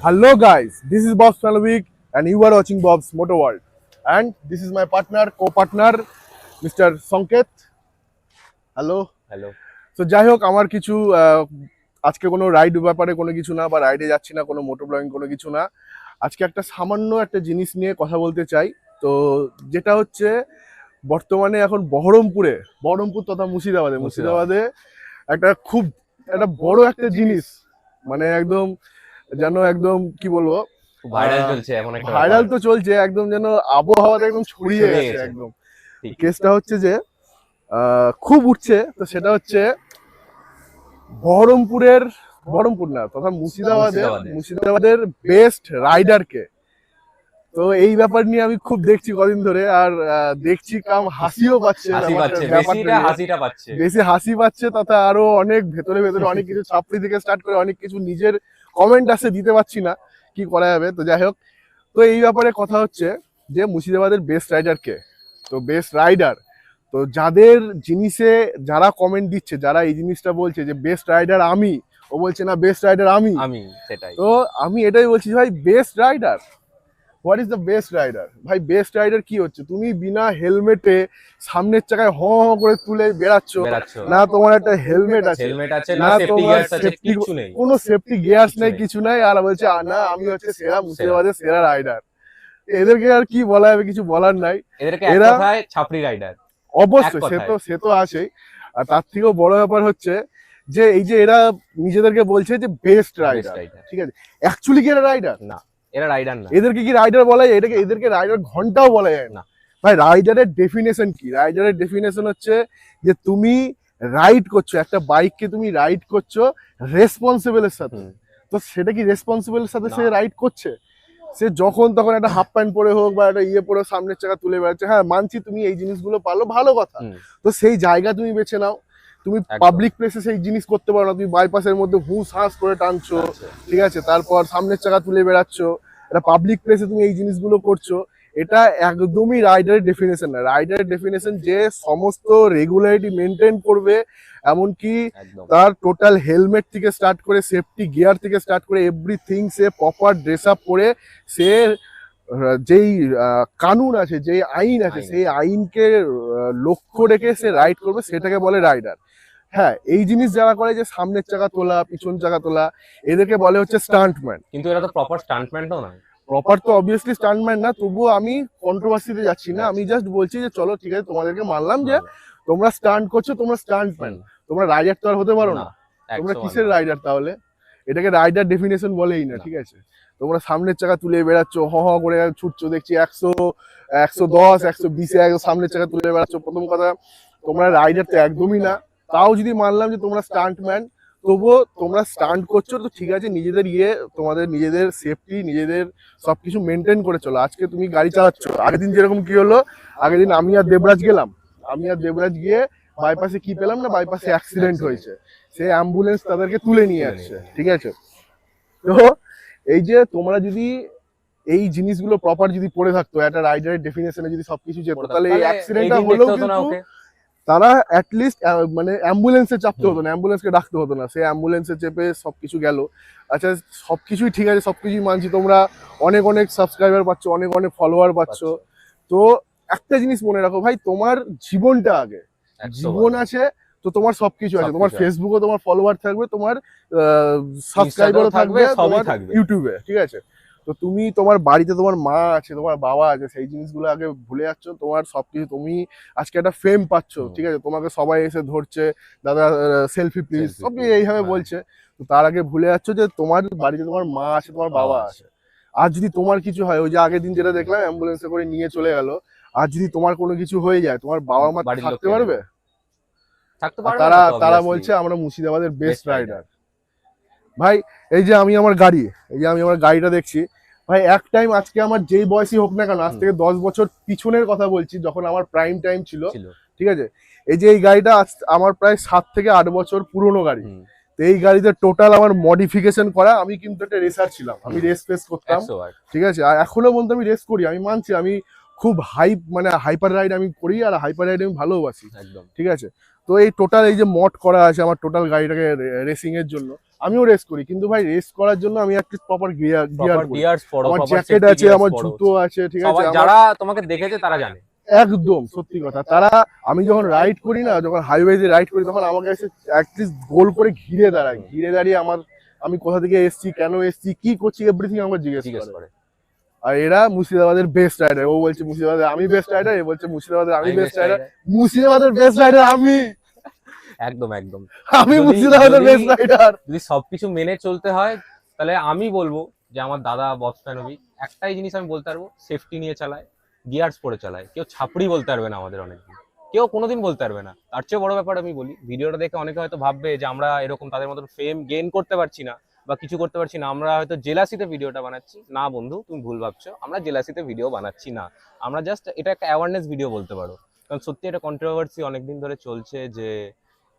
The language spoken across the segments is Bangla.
Hello guys, this is Bob Stanovik and you are watching Bob's Motor World. And this is my partner, co-partner, Mr. Sanket. Hello. Hello. তো যাই হোক আমার কিছু আজকে কোনো রাইড ব্যাপারে কোনো কিছু না, বা রাইডে যাচ্ছি না, কোনো মোটর ব্লগিং কোনো কিছু না। আজকে একটা সামান্য একটা জিনিস নিয়ে কথা বলতে চাই। তো যেটা হচ্ছে বর্তমানে এখন বহরমপুর তথা মুর্শিদাবাদে একটা বড় একটা জিনিস, মানে একদম যেন একদম কি বলবো, ভাইরাল তো চলছে, একদম যেন আবহাওয়াতে একদম ছড়িয়ে গেছে একদম। কেসটা হচ্ছে যে খুব উঠছে, তো সেটা হচ্ছে বহরমপুর না তথা মুর্শিদাবাদের বেস্ট রাইডার কে। তো এই ব্যাপার নিয়ে আমি খুব দেখছি কদিন ধরে, আর দেখছি হাসিও পাচ্ছে, বেশি হাসি পাচ্ছে, তথা আরো অনেক ভেতরে অনেক কিছু ছাপড়ি থেকে স্টার্ট করে অনেক কিছু নিজের কমেন্ট আসে, দিতে পারছি না, কি করা যাবে। তো যাই হোক, তো এই ব্যাপারে কথা হচ্ছে যে মুর্শিদাবাদের বেস্ট রাইডার কে। তো বেস্ট রাইডার, তো যাদের জিনিসে যারা কমেন্ট দিচ্ছে, যারা এই জিনিসটা বলছে যে বেস্ট রাইডার আমি, ও বলছে না বেস্ট রাইডার আমি, সেটাই। তো আমি এটাই বলছি ভাই, best rider, what is the best rider? ভাই বেস্ট রাইডার কি হচ্ছে? তুমি বিনা হেলমেটে সামনের চাকায় হ হ করে তুলে বেড়াচ্ছ, না তোমার একটা হেলমেট আছে, না তোমার কোনো সেফটি গিয়ার্স নেই, কিছু নাই, আর বলছে না আমি হচ্ছে সেরা মুর্শিদাবাদের সেরা রাইডার। এদেরকে আর কি বলা যাবে, কিছু বলার নাই। এরা ছাপড়ি রাইডার অবশ্যই, সে তো আছেই। আর তার থেকেও বড় ব্যাপার হচ্ছে যে এই যে এরা নিজেদেরকে বলছে যে বেস্ট রাইডার, ঠিক আছে, অ্যাকচুয়ালি কি এরা রাইডার না? এরা রাইডার না। এদেরকে কি রাইডার বলা যায়? এদেরকে রাইডার ঘন্টাও বলা যায় না। ভাই রাইডারের ডেফিনেশন কি? রাইডারের ডেফিনেশন হচ্ছে যে তুমি রাইড করছো, একটা বাইককে তুমি রাইড করছো রেসপন্সিবলের সাথে। তো সেটা কি রেসপন্সিবলের সাথে সে রাইড করছে? সে যখন তখন একটা হাফ প্যান্ট পরে হোক বা একটা পরে সামনের চাকা তুলে বেড়াচ্ছে, হ্যাঁ মানছি তুমি এই জিনিসগুলো পারলো, ভালো কথা। তো সেই জায়গা তুমি বেছে নাও। তুমি পাবলিক প্লেসে সেই জিনিস করতে পারো না। তুমি বাইপাসের মধ্যে হুঁস হাঁস করে টানছো, ঠিক আছে, তারপর সামনের চাকা তুলে বেড়াচ্ছ, এটা পাবলিক প্লেসে তুমি এই জিনিসগুলো করছো, এটা একদমই রাইডারের ডেফিনেশন না। রাইডারের ডেফিনেশন যে সমস্ত রেগুলারিটি মেনটেন করবে, এমনকি তার টোটাল হেলমেট থেকে স্টার্ট করে সেফটি গিয়ার থেকে স্টার্ট করে এভরিথিং সে প্রপার ড্রেস আপ করে, সে যেই কানুন আছে, যেই আইন আছে, সেই আইনকে লক্ষ্য রেখে সে রাইড করবে, সেটাকে বলে রাইডার। হ্যাঁ, এই জিনিস যারা করে যে সামনের চাকা তোলা, পিছন চাকা তোলা, এদেরকে বলে হচ্ছে স্টান্টম্যান। কিন্তু এরা তো প্রপার স্টান্টম্যান তো না। প্রপার তো অবভিয়াসলি স্টান্টম্যান না, তবুও আমি কন্ট্রোভার্সিতে যাচ্ছি না। আমি জাস্ট বলছি যে চলো ঠিক আছে, তোমাদেরকে মানলাম যে তোমরা স্টান্ট করছো, তোমরা স্টান্টম্যান, তোমরা রাইডার তো আর হতে পারো না। তোমরা কিসের রাইডার তাহলে? এটাকে রাইডার ডেফিনেশন বলেই না, ঠিক আছে। তোমরা সামনের চাকা তুলে বেড়াচ্ছ, হ হ করে ছুটছো, দেখছি 110 120 সামনের চাকা তুলে বেড়াচ্ছ। প্রথম কথা, তোমরা রাইডার তো একদমই না। তাও যদি মানলাম যে তোমরা স্টান্টম্যান, তবুও তোমরা স্টান্ট করছো তো ঠিক আছে, নিজেদের তোমাদের নিজেদের সেফটি, নিজেদের সবকিছু মেনটেন করে চলো। আজকে তুমি গাড়ি চালাচ্ছ, আগের দিন যেরকম কি হলো, আগের দিন আমি আর দেবরাজ গিয়ে বাইপাসে কি পেলাম না, বাইপাসে অ্যাক্সিডেন্ট হয়েছে, সে অ্যাম্বুলেন্স তাদেরকে তুলে নিয়ে আসছে, ঠিক আছে। তো এই যে তোমরা যদি এই জিনিসগুলো প্রপার যদি পড়ে থাকতো, একটা রাইডারের ডেফিনেশনে যদি সবকিছু যেত, তাহলে এই অ্যাক্সিডেন্টটা হলেও কিন্তু তারা অ্যাটলিস্ট মানে অ্যাম্বুলেন্সে চাপতে হতো না, অ্যাম্বুলেন্সকে ডাকতে হতো না, সে অ্যাম্বুলেন্সে চেপে সবকিছু গেল। আচ্ছা সবকিছুই ঠিক আছে, সবকিছুই মানছি, তোমরা অনেক অনেক সাবস্ক্রাইবার পাচ্ছ, অনেক অনেক ফলোয়ার পাচ্ছ। তো একটা জিনিস মনে রাখো ভাই, তোমার জীবনটা আগে, জীবন আছে তো তোমার সবকিছু আছে, তোমার ফেসবুকে তোমার ফলোয়ার থাকবে, তোমার সাবস্ক্রাইবারও থাকবে, তোমার ইউটিউবে, ঠিক আছে। তো তুমি তোমার বাড়িতে তোমার মা আছে, তোমার বাবা আছে, সেই জিনিসগুলো আগে ভুলে যাচ্ছ। তোমার সবকিছু, তুমি আজকে একটা ফেম পাচ্ছ, ঠিক আছে, তোমাকে সবাই এসে ধরছে, দাদা সেলফি প্লিজ, সব এইভাবে বলছে। তো তার আগে ভুলে যাচ্ছ যে তোমার বাড়িতে তোমার মা আছে, তোমার বাবা আছে। আর যদি তোমার কিছু হয়, ওই যে আগের দিন যেটা দেখলাম অ্যাম্বুলেন্সে করে নিয়ে চলে গেল, আর যদি তোমার কোনো কিছু হয়ে যায়, তোমার বাবা মা থাকতে পারবে? তারা বলছে আমরা মুর্শিদাবাদের বেস্ট রাইডার। ভাই এই যে আমি আমার গাড়িটা দেখছি ভাই, এক টাইম আজকে আমার যেই বয়সই হোক না কেন, আজ থেকে 10 বছর পিছনের কথা বলছি, যখন আমার প্রাইম টাইম ছিল, ঠিক আছে, এই যে এই গাড়িটা আমার প্রায় 7 থেকে 8 বছর পুরনো গাড়ি। তো এই গাড়িতে টোটাল আমার মডিফিকেশন করা। আমি কিন্তু একটা রেসার ছিলাম, আমি রেস করতাম, ঠিক আছে, আর এখনো বলতে আমি রেস করি। আমি মানছি আমি খুব হাইপার রাইড আমি করি, আর হাইপার রাইড আমি ভালোবাসি, ঠিক আছে। তো এই টোটাল এই যে মড করা আছে আমার টোটাল গাড়িটাকে রেসিং এর জন্য, আমিও রেস করি, কিন্তু ভাই রেস করার জন্য আমি একটা প্রপার গিয়ার গিয়ারস পরো, আমার proper জ্যাকেট safety আছে, gears আমার পরো। জুতো আছে, ঠিক আছে, সবাই যারা তোমাকে দেখেছে তারা জানে। একদম সত্যি কথা। তারা আমি যখন রাইড করি না, যখন হাইওয়েতে রাইড করি, তখন আমাকে এসে অ্যাটলিস্ট গোল করে ঘিরে দাঁড়ায়, ঘিরে দাঁড়িয়ে আমি কোথা থেকে এসেছি, কেন এসেছি, কি করছি, এভরিথিং আমাকে জিজ্ঞেস করে। আর এরা মুর্শিদাবাদের বেস্ট রাইডার, ও বলছে মুর্শিদাবাদের আমি বেস্ট রাইডার, এ বলছে মুর্শিদাবাদের আমি বেস্ট রাইডার, মুর্শিদাবাদের বেস্ট রাইডার আমি, একদম একদম। আমি মুর্শিদাবাদের বেস্ট রাইডার। যদি সবকিছু মেনে চলতে হয় তাহলে আমি বলবো যে আমার দাদা বৎসানবী একটাই জিনিস আমি বলতে পারবো, সেফটি নিয়ে চালায়, গিয়ার্স পরে চালায়। কেউ ছাপড়ি বলতে পারবে না আমাদের, অনেকদিন কেউ কোনোদিন বলতে পারবে না। তার চেয়ে বড় ব্যাপার আমি বলি, ভিডিওটা দেখে অনেকে হয়তো ভাববে যে আমরা এরকম তাদের মতন ফেম গেইন করতে পারছি না বা কিছু করতে পারছি না, আমরা হয়তো জেলাসিতে ভিডিওটা বানাচ্ছি। না বন্ধু, তুমি ভুল ভাবছো, আমরা জেলাসিতে ভিডিও বানাচ্ছি না, আমরা জাস্ট এটা একটা অ্যাওয়ারনেস ভিডিও বলতে পারো। কারণ সত্যি এটা কন্ট্রোভার্সি অনেকদিন ধরে চলছে যে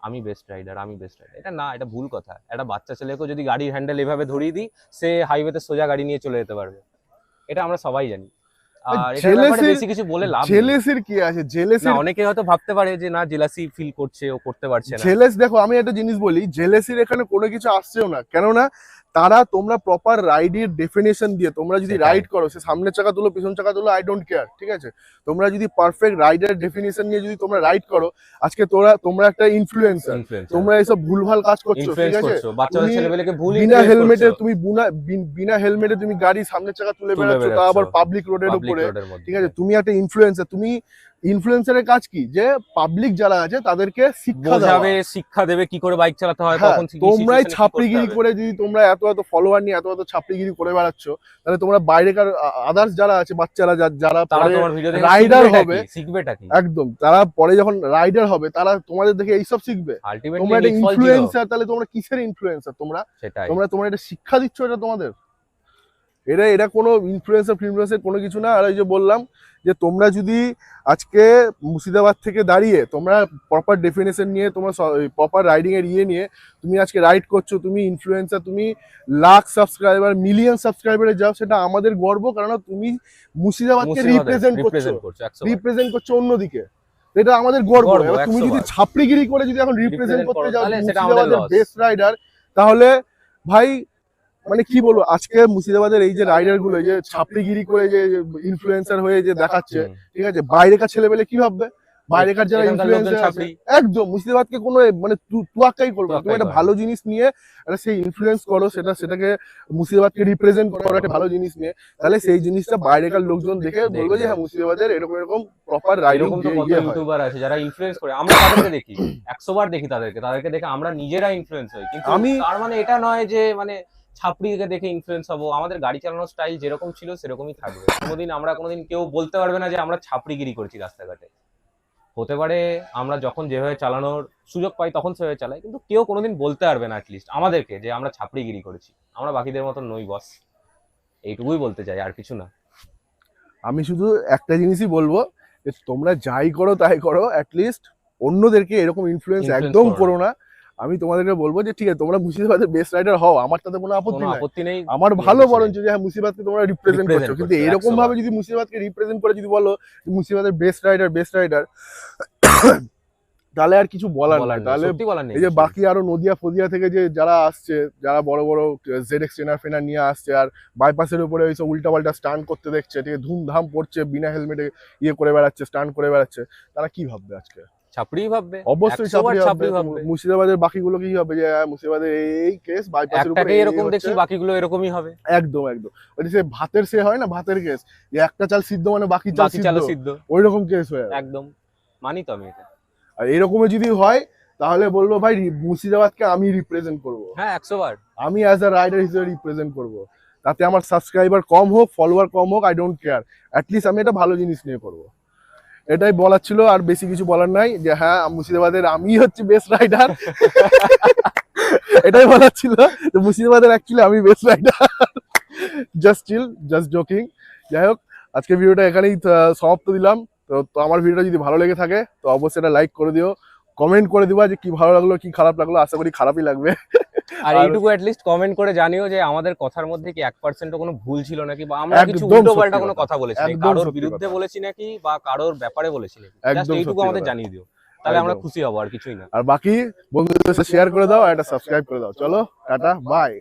আমি বেস্ট রাইডার, আমি বেস্ট রাইডার। এটা না, এটা ভুল কথা। একটা বাচ্চা ছেলেকেও যদি গাড়ির হ্যান্ডেল এভাবে ধরিয়ে দিই, সে হাইওয়েতে সোজা গাড়ি নিয়ে চলে যেতে পারবে, এটা আমরা সবাই জানি। আর এটার ব্যাপারে বেশি কিছু বলে লাভ নেই। জেলেসির কি আছে, জেলেসি অনেকে হয়তো ভাবতে পারে যে না, জেলাসি ফিল করছে, ও করতে পারছে না। জেলেস, দেখো আমি একটা জিনিস বলি, জেলেসির এখানে কোনো কিছু আসছেও না, কেননা তারা তোমরা প্রপার রাইডের ডেফিনেশন দিয়ে তোমরা যদি সেটাই। রাইড করো, সে সামনের চাকা তুলো পিছন চাকা তুলো, আই ডোন্ট কেয়ার, ঠিক আছে, তোমরা যদি পারফেক্ট রাইডের ডেফিনেশন নিয়ে যদি তোমরা রাইড করো, আজকে তোমরা একটা ইনফ্লুয়েন্সার, তোমরা এইসব ভুলভাল কাজ করছো, ঠিক আছে, বাচ্চাদের ছেলেবেলেকে ভুল বিনা হেলমেটে তুমি বিনা হেলমেটে তুমি গাড়ি সামনের চাকা তুলে বেড়াচ্ছ, তা আবার পাবলিক রোডের উপরে, ঠিক আছে, তুমি একটা ইনফ্লুয়েন্সার। তুমি ইনফ্লুয়েন্সারের কাজ কি, যে পাবলিক যারা আছে তাদেরকে শিক্ষা দেবে কি করে বাইক চালাতে হয়, হ্যাঁ, কখন তোমরাই ছাপড়িগিরি করে, যদি তোমরা এত ফলোয়ার নিয়ে এত ছাপড়িগিরি করে বেড়াচ্ছ, তাহলে তোমরা বাইরেকার আদার্স যারা আছে, বাচ্চারা যারা রাইডার হবে, শিখবেটা কি, একদম, তারা পরে যখন রাইডার হবে তারা তোমাদের দেখে এইসব শিখবে। তোমরা একটা ইনফ্লুয়েন্সার, তাহলে তোমরা কিসের ইনফ্লুয়েন্সার? তোমরা এটা শিক্ষা দিচ্ছ, এটা তোমাদের, এটা কোনো ইনফ্লুয়েন্সার কোনো কিছু না। আর এই যে বললাম যে তোমরা যদি আজকে মুর্শিদাবাদ থেকে দাঁড়িয়ে তোমরা প্রপার ডেফিনেশন নিয়ে, তোমরা প্রপার রাইডিং এর নিয়ে তুমি আজকে রাইড করছো, তুমি ইনফ্লুয়েন্সার, তুমি লাখ সাবস্ক্রাইবার, মিলিয়ন সাবস্ক্রাইবারে যাও, সেটা আমাদের গর্ব, কারণ তুমি মুর্শিদাবাদকে রিপ্রেজেন্ট করছো অন্যদিকে, এটা আমাদের গর্ব। তুমি যদি ছাপড়িগিরি করে যদি এখন রিপ্রেজেন্ট করতে যাও মুর্শিদাবাদের বেস্ট রাইডার, তাহলে ভাই মানে কি বলবো, আজকে মুর্শিদাবাদের এই যে রাইডার গুলো, যে ছাপড়িগিরি করে যে ইনফ্লুয়েন্সার হয়ে যে দেখাচ্ছে, ঠিক আছে, বাইরেকার ছেলেবেলে কি ভাববে, বাইরেকার যারা ইনফ্লুয়েন্সার আছে, একদম মুর্শিদাবাদকে কোনো মানে তুয়াক্কাই করবে না। তুমি একটা ভালো জিনিস নিয়ে একটা সেই ইনফ্লুয়েন্স করো, সেটাকে মুর্শিদাবাদকে রিপ্রেজেন্ট করো একটা ভালো জিনিস নিয়ে, তাহলে সেই জিনিসটা বাইরেকার লোকজন দেখে বলবে যে হ্যাঁ, মুর্শিদাবাদের এরকম প্রপার রাইডিং ইউটিউবার আছে যারা ইনফ্লুয়েন্স করে, আমরা তাদেরকে দেখি 100 বার দেখি, তাদেরকে দেখে আমরা নিজেরা ইনফ্লুয়েন্স হই। কিন্তু তার মানে এটা নয় যে মানে ছাপড়িকে দেখে ইনফ্লুয়েন্স হবো। আমাদের গাড়ি চালানোর স্টাইল যেরকম ছিল সেরকমই থাকবে। কোনোদিন কেউ বলতে পারবে না যে আমরা ছাপড়িগিরি করছি রাস্তাঘাটে। হতে পারে আমরা যখন যেভাবে চালানোর সুযোগ পাই তখন সেভাবে চালাই, কিন্তু কেউ কোনোদিন বলতে পারবে না অ্যাটলিস্ট আমাদেরকে যে আমরা ছাপড়িগিরি করেছি। আমরা বাকিদের মতন নই বস, এইটুকুই বলতে চাই, আর কিছু না। আমি শুধু একটা জিনিসই বলবো যে তোমরা যাই করো তাই করো, অ্যাটলিস্ট অন্যদেরকে এরকম ইনফ্লুয়েন্স একদম করো না। আমি তোমাদেরকে বলবো যে ঠিক আছে, তোমরা মুর্শিদাবাদের বেস্ট রাইডার হও, আমার তাতে কোনো আপত্তি নেই, আমার ভালো, বরঞ্চ যে হ্যাঁ মুর্শিদাবাদকে তোমরা রিপ্রেজেন্ট করছো, কিন্তু এরকম ভাবে যদি মুর্শিদাবাদকে রিপ্রেজেন্ট করে যদি বলো মুর্শিদাবাদের বেস্ট রাইডার তাহলে আর কিছু বলার নাই। তাহলে এই যে বাকি আরো নদিয়া ফদিয়া থেকে যে যারা আসছে, যারা বড় বড় ZX ট্রেনার নিয়ে আসছে, আর বাইপাসের উপরে ওইসব উল্টাপাল্টা স্টান্ট করতে দেখছে, ঠিক আছে, ধুমধাম পড়ছে, বিনা হেলমেটে করে বেড়াচ্ছে, স্টান্ট করে বেড়াচ্ছে, তারা কি ভাববে? আজকে ছাপড়ি ভাববে, অবশ্যই ছাপড়ি ভাববে। মুর্শিদাবাদের বাকিগুলো কি হবে, যে মুর্শিদাবাদের এই কেস বাইপাসের উপরে এরকম দেখছি, বাকিগুলো এরকমই হবে। একদম ওই যে ভাতের সে হয় না, ভাতের কেস, যে একটা চাল সিদ্ধ মানে বাকি চাল সিদ্ধ, ওই রকম কেস হয়ে একদম মানি তো আমি এটা। আর এরকমই যদি হয় তাহলে বলবো ভাই মুর্শিদাবাদকে আমি রিপ্রেজেন্ট করবো, হ্যাঁ 100 বার আমি অ্যাজ আ রাইডার হিসেবে রিপ্রেজেন্ট করবো। তাতে আমার সাবস্ক্রাইবার কম হোক, ফলোয়ার কম হোক, আই ডোন্ট কেয়ার, অ্যাটলিস্ট আমি একটা ভালো জিনিস নিয়ে করবো। এটাই বলার ছিল, আর বেশি কিছু বলার নাই, যে হ্যাঁ মুর্শিদাবাদের আমি হচ্ছে বেস্ট রাইডার। এটাই বলার ছিল, যে মুর্শিদাবাদের অ্যাকচুয়ালি আমি বেস্ট রাইডার। Just joking. যাই হোক, আজকে ভিডিওটা এখানেই সমাপ্ত দিলাম। তো আমার ভিডিওটা যদি ভালো লেগে থাকে তো অবশ্যই এটা লাইক করে দিও, কমেন্ট করে দিবা যে কি ভালো লাগলো কি খারাপ লাগলো, আশা করি খারাপই লাগবে। আর এইটুকু অ্যাটলিস্ট কমেন্ট করে জানিও যে আমাদের কথার মধ্যে কি 1% কোনো ভুল ছিল নাকি, বা আমরা কিছু উল্টোপাল্টা কোনো কথা বলেছি নাকি, কারোর বিরুদ্ধে বলেছি নাকি, বা কারোর ব্যাপারে বলেছি নাকি, জাস্ট এইটুকু আমাদের জানিয়ে দিও। তাহলে আমরা একদম। খুশি হবো, আর কিছুই না। আর বাকি বন্ধুদের সাথে শেয়ার করে দাও আর একটা সাবস্ক্রাইব করে দাও। চলো টাটা বাই।